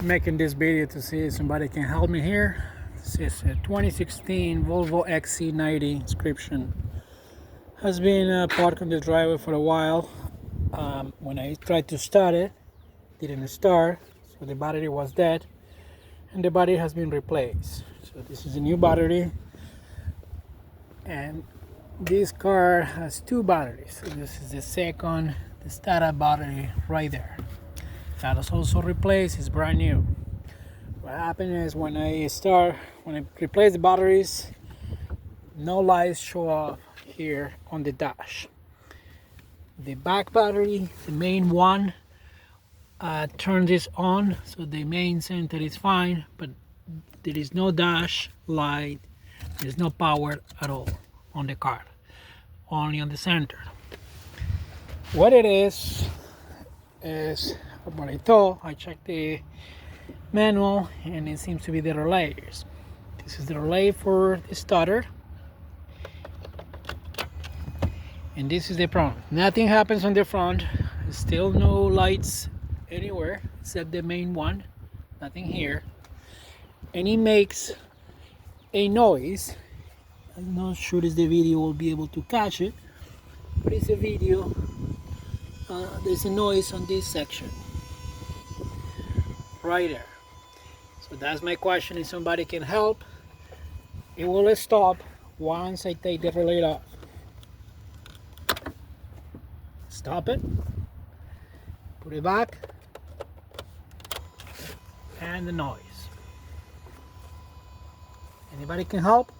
making this video to see if somebody can help me here. This is a 2016 Volvo XC90 inscription. Has been parked on the driveway for a while. When I tried to start it, didn't start, so the battery was dead, and the battery has been replaced. So this is a new battery, and this car has two batteries. So this is the second, the startup battery right there. That was also replaced, it's brand new. What happened is when I replace the batteries, no lights show up here on the dash. The back battery, the main one, turn this on, so the main center is fine, but there is no dash light, there's no power at all on the car, only on the center. What it is what I thought. I checked the manual and it seems to be the relays. This is the relay for the starter, and this is the problem. Nothing happens on the front, still no lights anywhere except the main one, nothing here, and it makes a noise. I'm not sure if the video will be able to catch it, but it's a video. There's a noise on this section right there. So that's my question, if somebody can help. It will stop once I take the relay off. Stop it, put it back, and the noise. Anybody can help?